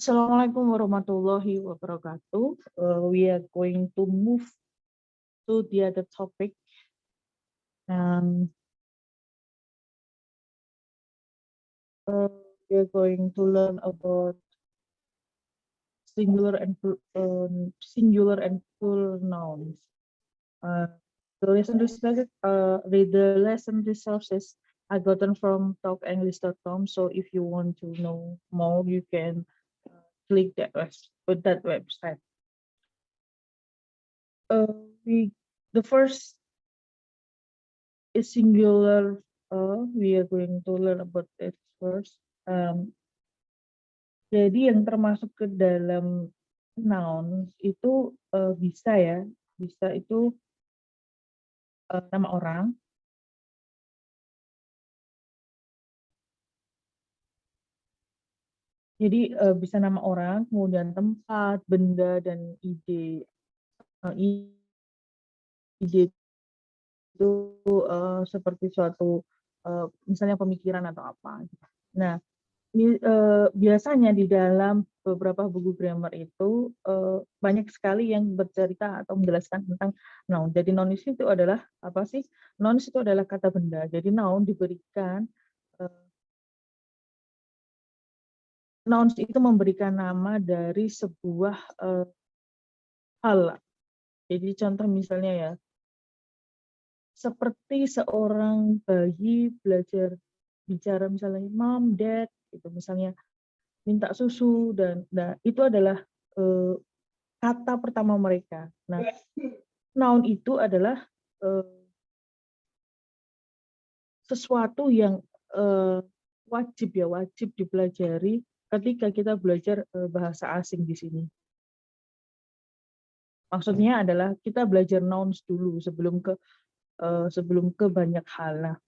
Assalamualaikum warahmatullahi wabarakatuh. We are going to move to the other topic. We are going to learn about singular and plural nouns. The lesson resources are gotten from talkenglish.com. So if you want to know more, you can click that website. The first is singular. We are going to learn about it first. Jadi yang termasuk ke dalam noun itu bisa ya, bisa itu nama orang. Jadi bisa nama orang, kemudian tempat, benda, dan ide. Ide itu seperti suatu misalnya pemikiran atau apa. Nah, biasanya di dalam beberapa buku grammar itu banyak sekali yang bercerita atau menjelaskan tentang noun. Jadi nouns itu adalah apa sih? Nouns itu adalah kata benda. Jadi noun diberikan nouns itu memberikan nama dari sebuah hal. Jadi contoh misalnya ya, seperti seorang bayi belajar bicara misalnya mom, dad, itu misalnya minta susu dan itu adalah kata pertama mereka. Nah, noun itu adalah sesuatu yang wajib dipelajari ketika kita belajar bahasa asing di sini. Maksudnya adalah kita belajar nouns dulu sebelum ke banyak hal.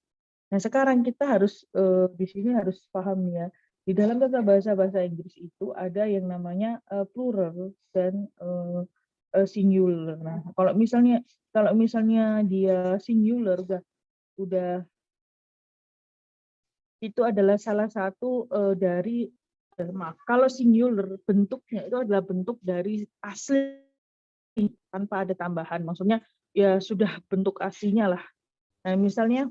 Nah, sekarang kita harus di sini harus paham ya. Di dalam tata bahasa Inggris itu ada yang namanya plural dan singular. Nah, kalau misalnya dia singular udah itu adalah salah satu dari kalau singular bentuknya itu adalah bentuk dari asli tanpa ada tambahan. Maksudnya ya sudah bentuk aslinya lah. Nah, misalnya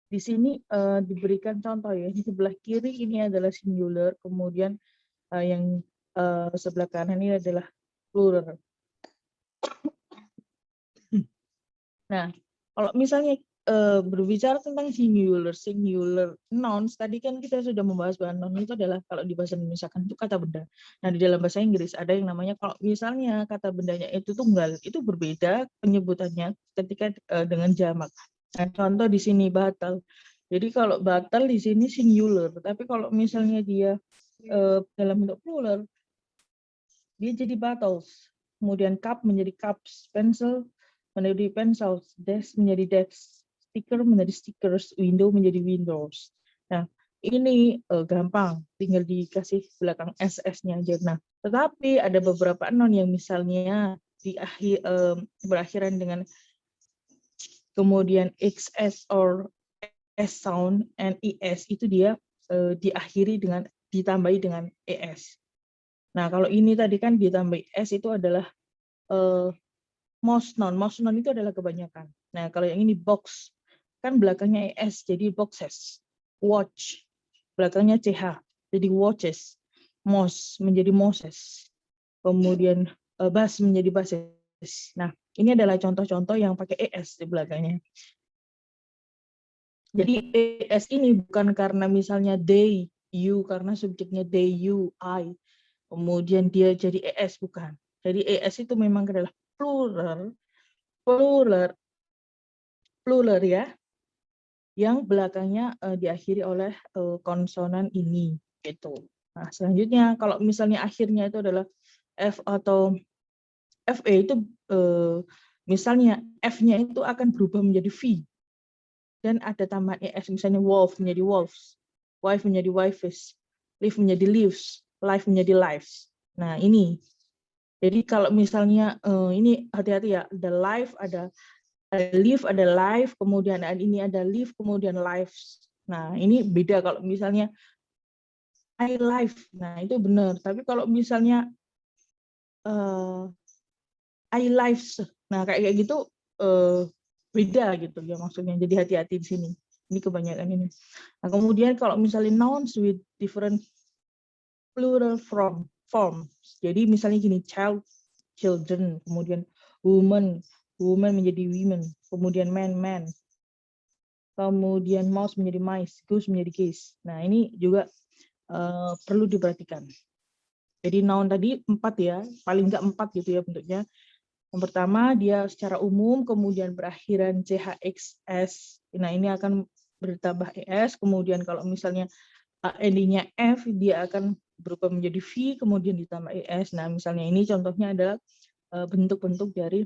di sini diberikan contoh ya, di sebelah kiri ini adalah singular, kemudian yang sebelah kanan ini adalah plural. Nah, kalau misalnya berbicara tentang singular nouns, tadi kan kita sudah membahas bahwa noun itu adalah kalau di bahasa Indonesia kan itu kata benda. Nah, di dalam bahasa Inggris ada yang namanya kalau misalnya kata bendanya itu tunggal, itu berbeda penyebutannya ketika dengan jamak. Nah, contoh di sini batal. Jadi kalau batal di sini singular, tapi kalau misalnya dia dalam bentuk plural, dia jadi battles. Kemudian cup menjadi cups, pencil menjadi pencils, desk menjadi desks, sticker menjadi stickers, window menjadi windows. Nah, ini gampang, tinggal dikasih belakang SS-nya aja. Nah, tetapi ada beberapa noun yang misalnya berakhiran dengan kemudian XS or S sound and ES itu dia diakhiri dengan ditambahi dengan ES. Nah, kalau ini tadi kan ditambahi S itu adalah most noun itu adalah kebanyakan. Nah, kalau yang ini box, kan belakangnya ES, jadi boxes. Watch, belakangnya CH, jadi watches. Most menjadi moses. Kemudian bus menjadi buses. Nah, ini adalah contoh-contoh yang pakai ES di belakangnya. Jadi ES ini bukan karena misalnya they, you, karena subjeknya they, you, I. Kemudian dia jadi ES, bukan. Jadi ES itu memang adalah plural ya, yang belakangnya diakhiri oleh konsonan ini gitu. Nah, selanjutnya kalau misalnya akhirnya itu adalah F atau FE itu misalnya F-nya itu akan berubah menjadi V dan ada tambahan ES, misalnya wolf menjadi wolves, wife menjadi wifes, live menjadi lives, life menjadi lives. Nah, ini. Jadi kalau misalnya ini hati-hati ya, ada life, ada live, ada life, kemudian ini ada live, kemudian lives. Nah, ini beda kalau misalnya I live. Nah, itu benar. Tapi kalau misalnya I lives, nah kayak gitu beda gitu ya maksudnya. Jadi hati-hati di sini. Ini kebanyakan ini. Nah, kemudian kalau misalnya nouns with different plural form. Jadi misalnya gini, child, children, kemudian woman, woman menjadi women, kemudian man, kemudian mouse menjadi mice, goose menjadi geese. Nah, ini juga perlu diperhatikan. Jadi noun tadi 4 ya, paling enggak 4 gitu ya bentuknya. Yang pertama dia secara umum, kemudian berakhiran CHXS. Nah, ini akan bertambah ES, kemudian kalau misalnya endingnya F, dia akan berubah menjadi V, kemudian ditambah ES. Nah, misalnya ini contohnya adalah bentuk-bentuk dari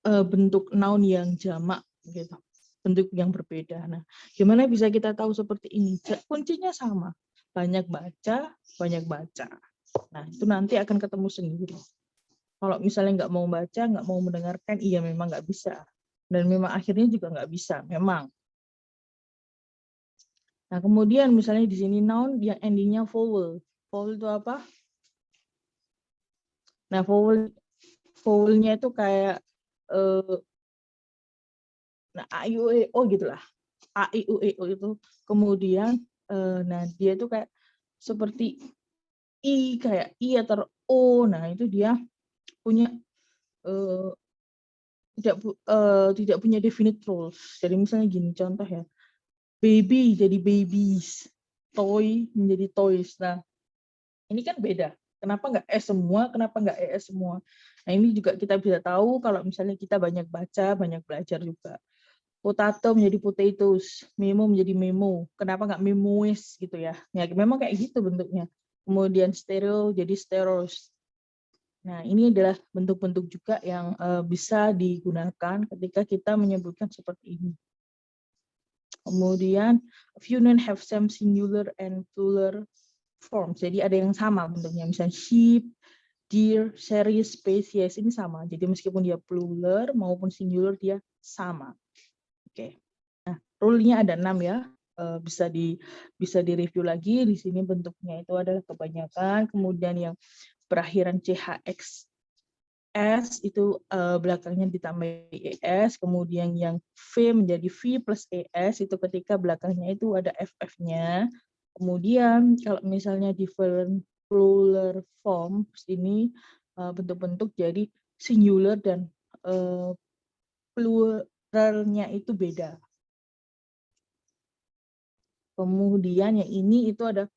bentuk noun yang jamak gitu, bentuk yang berbeda. Nah, gimana bisa kita tahu seperti ini? Kuncinya sama, banyak baca, banyak baca. Nah, itu nanti akan ketemu sendiri. Kalau misalnya nggak mau baca, nggak mau mendengarkan, iya memang nggak bisa. Dan memang akhirnya juga nggak bisa, memang. Nah, kemudian misalnya di sini noun yang endingnya vowel. Vowel itu apa? Nah, vowelnya itu kayak nah, a, i, u, e, o gitulah. A, I, U, E, O itu. Kemudian, nah dia itu kayak seperti I, kayak I atau O. Nah, itu dia punya tidak punya definite rules. Jadi misalnya gini contoh ya, baby jadi babies, toy menjadi toys. Nah, ini kan beda. Kenapa nggak S semua? Kenapa nggak ES semua? Nah, ini juga kita bisa tahu kalau misalnya kita banyak baca, banyak belajar juga. Potato menjadi potatoes, memo menjadi memo. Kenapa nggak memoes gitu ya? Ya memang kayak gitu bentuknya. Kemudian stereo jadi steros. Nah, ini adalah bentuk-bentuk juga yang bisa digunakan ketika kita menyebutkan seperti ini. Kemudian, few nouns have same singular and plural forms. Jadi ada yang sama bentuknya, misalnya sheep, deer, series, species, ini sama. Jadi meskipun dia plural maupun singular, dia sama. Oke. Nah, rule-nya ada 6 ya. Bisa di-review lagi. Di sini bentuknya itu adalah kebanyakan. Kemudian yang berakhiran CHX S itu belakangnya ditambah ES, kemudian yang V menjadi V plus ES itu ketika belakangnya itu ada FF-nya. Kemudian kalau misalnya different plural form ini bentuk-bentuk jadi singular dan pluralnya itu beda. Kemudian yang ini itu ada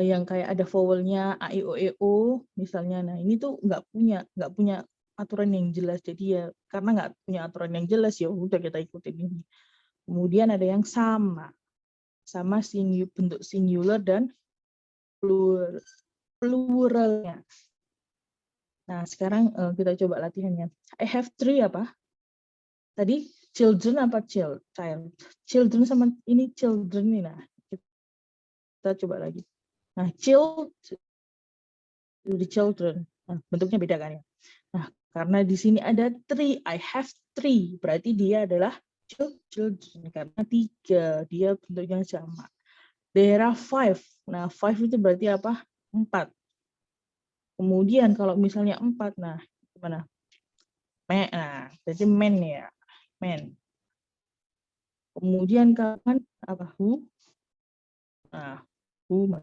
yang kayak ada vowelnya a i o e o misalnya. Nah, ini tuh nggak punya aturan yang jelas. Jadi ya karena nggak punya aturan yang jelas ya udah kita ikutin ini. Kemudian ada yang sama bentuk singular dan pluralnya. Nah, sekarang kita coba latihannya. I have 3 apa? Tadi children apa child? Children sama ini children nih. Nah, kita coba lagi. Nah, the children. Nah, bentuknya beda kan ya. Nah, karena di sini ada 3, I have 3, berarti dia adalah children karena 3, dia bentuknya jamak. There are 5. Nah, 5 itu berarti apa? 4. Kemudian kalau misalnya 4, nah gimana? Nah, berarti men ya. Men. Kemudian kapan apa? Who? Nah, woman.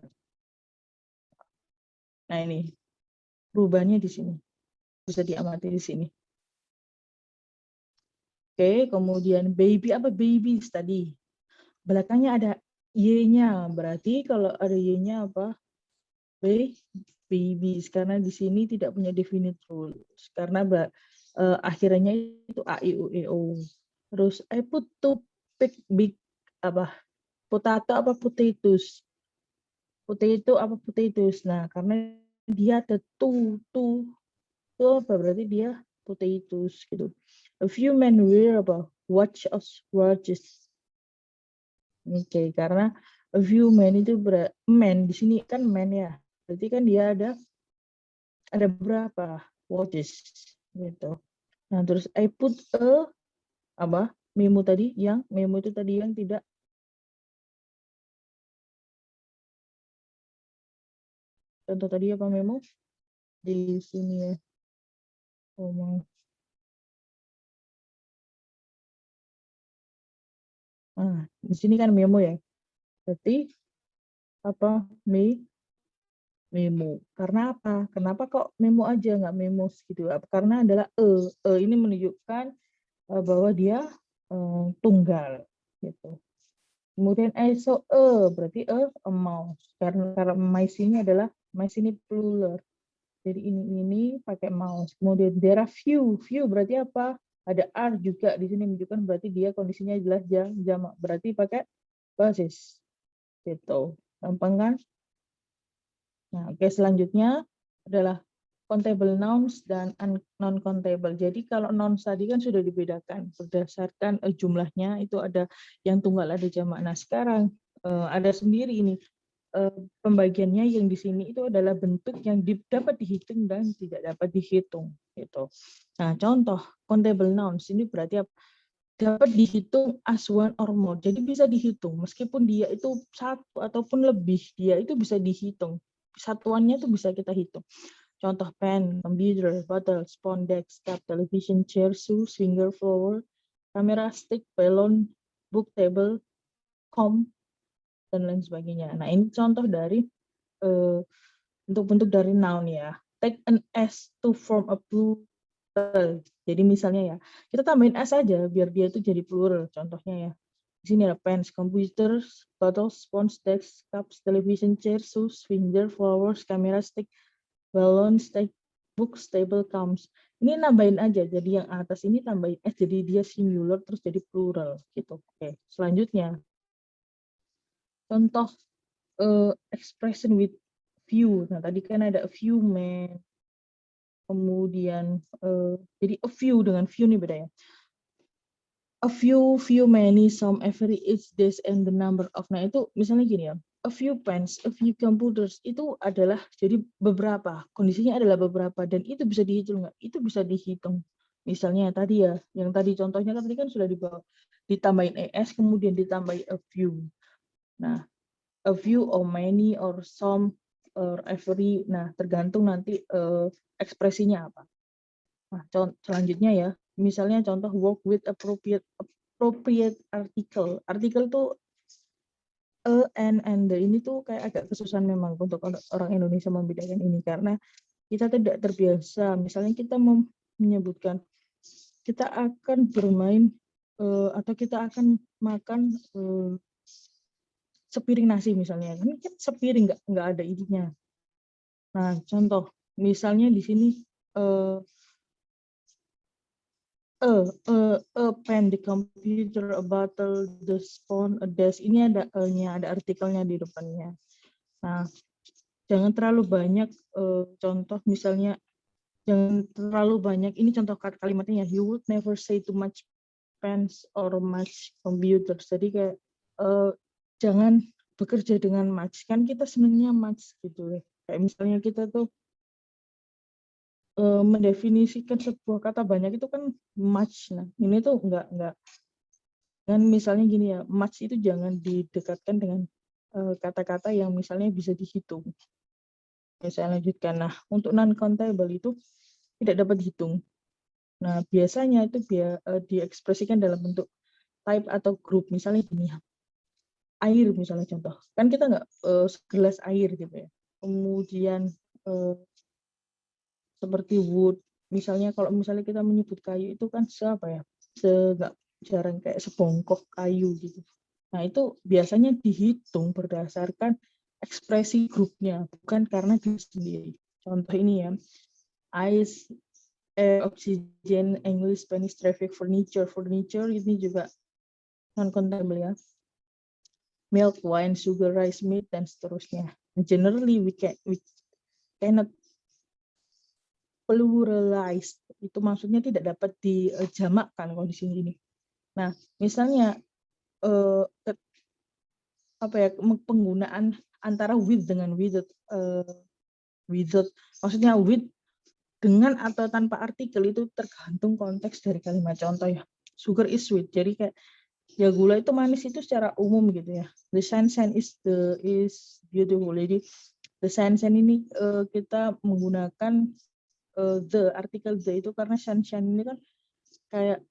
Nah, ini perubahannya di sini. Bisa diamati di sini. Oke, kemudian baby apa babies tadi? Belakangnya ada y-nya, berarti kalau ada y-nya apa? Babies, karena di sini tidak punya definite rules. Karena akhirnya itu a, i, u, e, o. Terus I put two big apa? Potato apa potatoes? Potato apa potatoes? Nah, karena dia ada two apa berarti dia potatoes gitu. A few men wear apa? Watches. Oke, karena a few men itu men di sini kan men ya. Berarti kan dia ada berapa watches gitu. Nah, terus I put a apa? Memo itu tadi yang tidak Contoh tadi apa Memo? Di sini ya. Nah, di sini kan Memo ya. Berarti apa? Memo. Karena apa? Kenapa kok Memo aja nggak Memos gitu? Karena adalah ini menunjukkan bahwa dia tunggal gitu. Kemudian berarti a mouse. Karena mice ini adalah mice ini plural. Jadi ini pakai mouse. Kemudian there are few berarti apa? Ada are juga di sini menunjukkan berarti dia kondisinya jelas jamak. Berarti pakai basis. Gitu. Gampang kan? Nah, oke, selanjutnya adalah countable nouns dan non countable. Jadi kalau nouns tadi kan sudah dibedakan berdasarkan jumlahnya, itu ada yang tunggal ada jamak. Nah, sekarang ada sendiri ini pembagiannya yang di sini itu adalah bentuk yang dapat dihitung dan tidak dapat dihitung gitu. Nah, contoh countable nouns ini berarti dapat dihitung as one or more. Jadi bisa dihitung meskipun dia itu satu ataupun lebih, dia itu bisa dihitung. Satuannya itu bisa kita hitung. Contoh pen, computer, bottle, spoon, desk, cup, television, chair, shoe, finger, flower, kamera, stick, balloon, book, table, comb, dan lain sebagainya. Nah, ini contoh dari bentuk-bentuk dari noun ya. Take an S to form a plural. Jadi misalnya ya, kita tambahin S aja biar dia itu jadi plural. Contohnya ya. Di sini ada pens, computers, bottles, spoons, desks, cups, television, chair, shoes, finger, flowers, camera, stick, balloon, stick, books, table, comes. Ini nambahin aja. Jadi yang atas ini tambahin S jadi dia singular terus jadi plural gitu. Oke, selanjutnya contoh expression with few. Nah, tadi kan ada a few men, kemudian jadi a few dengan few ini beda ya. A few, many, some, every, each, this, and the number of. Nah, itu misalnya gini ya. A few pens, a few computers itu adalah jadi beberapa. Kondisinya adalah beberapa dan itu bisa dihitung nggak? Itu bisa dihitung. Misalnya tadi ya, yang tadi contohnya kan tadi kan sudah dibawa ditambahin es kemudian ditambahin a few. Nah, a few or many or some or every. Nah, tergantung nanti ekspresinya apa. Nah, selanjutnya ya, misalnya contoh work with appropriate article. Artikel tuh and the ini tuh kayak agak kesusahan memang untuk orang Indonesia membedakan ini karena kita tidak terbiasa. Misalnya kita menyebutkan kita akan bermain atau kita akan makan sepiring nasi misalnya. Ini kan sepiring nggak ada ininya. Nah, contoh misalnya di sini a pen, the computer, a bottle, the spoon, a desk. Ini ada e-nya, ada artikelnya di depannya. Nah, jangan terlalu banyak contoh misalnya jangan terlalu banyak. Ini contoh kalimatnya ya. You would never say too much pens or much computers. Jadi kayak jangan bekerja dengan much. Kan kita senangnya much gitu ya. Kayak misalnya kita tuh mendefinisikan sebuah kata banyak itu kan much. Nah, ini tuh enggak. Dan misalnya gini ya, much itu jangan didekatkan dengan kata-kata yang misalnya bisa dihitung. Saya lanjutkan. Nah, untuk non-countable itu tidak dapat dihitung. Nah, biasanya itu diekspresikan dalam bentuk type atau grup. Misalnya gini ya, air misalnya contoh. Kan kita nggak segelas air gitu ya. Kemudian seperti wood. Misalnya kalau misalnya kita menyebut kayu itu kan nggak jarang kayak sebongkok kayu gitu. Nah, itu biasanya dihitung berdasarkan ekspresi grupnya, bukan karena diri sendiri. Contoh ini ya, ice, oxygen, English, Spanish, traffic, furniture. Furniture ini juga non-countable ya. Milk, wine, sugar, rice, meat, dan seterusnya. Generally, we cannot pluralize. Itu maksudnya tidak dapat dijamakkan kondisi ini. Nah, misalnya penggunaan antara with dengan without, maksudnya with dengan atau tanpa artikel itu tergantung konteks dari kalimat. Contoh ya, sugar is sweet. Jadi kayak ya gula itu manis itu secara umum gitu ya. The sunshine is beautiful. Jadi The sunshine ini kita menggunakan the, artikel the itu karena sunshine ini kan kayak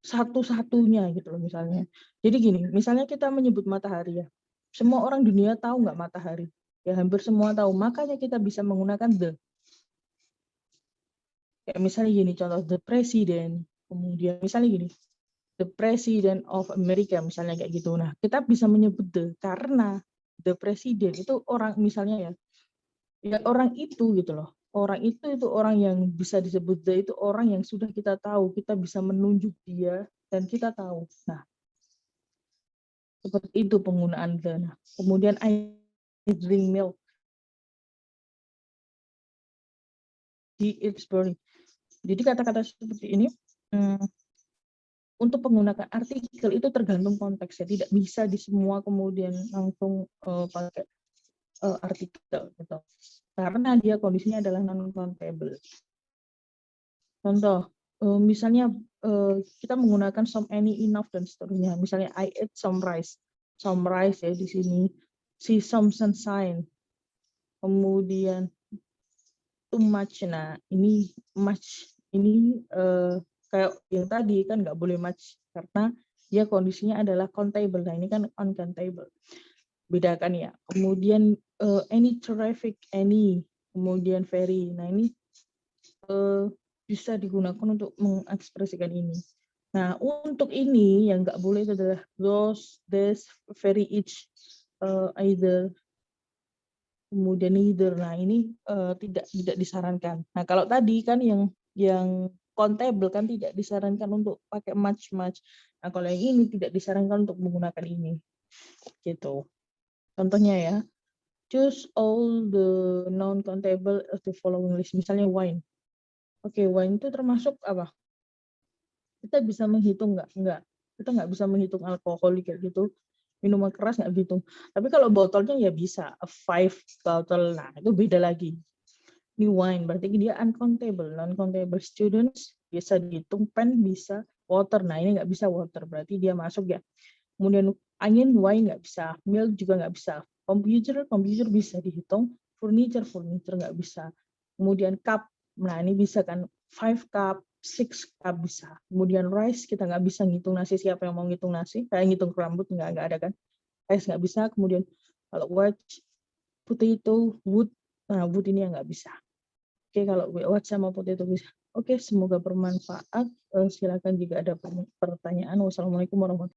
satu-satunya gitu loh misalnya. Jadi gini, misalnya kita menyebut matahari ya. Semua orang dunia tahu nggak matahari? Ya hampir semua tahu. Makanya kita bisa menggunakan the. Kayak misalnya gini, contoh the president. Kemudian misalnya gini, the president of America misalnya kayak gitu. Nah, kita bisa menyebut the karena the president itu orang misalnya ya, ya orang itu gitu loh. Orang itu orang yang bisa disebut the itu orang yang sudah kita tahu, kita bisa menunjuk dia dan kita tahu. Nah, seperti itu penggunaan the. Nah, kemudian I drink milk. He eats berry. Jadi kata-kata seperti ini untuk menggunakan artikel itu tergantung konteksnya, tidak bisa di semua kemudian langsung pakai artikel gitu. Karena dia kondisinya adalah non countable. Contoh, misalnya kita menggunakan some, any, enough dan seterusnya. Misalnya I ate some rice ya di sini. See some sunshine. Kemudian too much. Nah, ini much ini kayak yang tadi kan nggak boleh much karena dia kondisinya adalah countable. Nah, ini kan uncountable. Bedakan ya. Kemudian any terrific, any, kemudian very. Nah, ini bisa digunakan untuk mengekspresikan ini. Nah, untuk ini yang nggak boleh itu adalah those, this, very, each, either, kemudian neither. Nah, ini tidak disarankan. Nah, kalau tadi kan yang countable kan tidak disarankan untuk pakai much. Nah, kalau yang ini tidak disarankan untuk menggunakan ini. Gitu. Contohnya ya, choose all the non-countable of the following list. Misalnya wine. Oke, wine itu termasuk apa? Kita bisa menghitung nggak? Nggak. Kita nggak bisa menghitung alkohol kayak gitu. Minuman keras nggak dihitung. Tapi kalau botolnya ya bisa. A 5 bottle. Nah, itu beda lagi. Ini wine, berarti dia uncountable. Non-countable students bisa dihitung. Pen bisa. Water. Nah, ini nggak bisa water. Berarti dia masuk ya. Kemudian angin, wine nggak bisa. Milk juga nggak bisa. Computer bisa dihitung. Furniture nggak bisa. Kemudian cup. Nah, ini bisa kan. 5 cup. 6 cup bisa. Kemudian rice kita nggak bisa ngitung nasi. Siapa yang mau ngitung nasi? Kayak ngitung rambut nggak ada kan. Rice nggak bisa. Kemudian kalau watch, potato, wood. Nah, wood ini yang nggak bisa. Oke, kalau watch sama potato bisa. Oke, semoga bermanfaat. Silakan jika ada pertanyaan. Wassalamualaikum warahmatullahi wabarakatuh.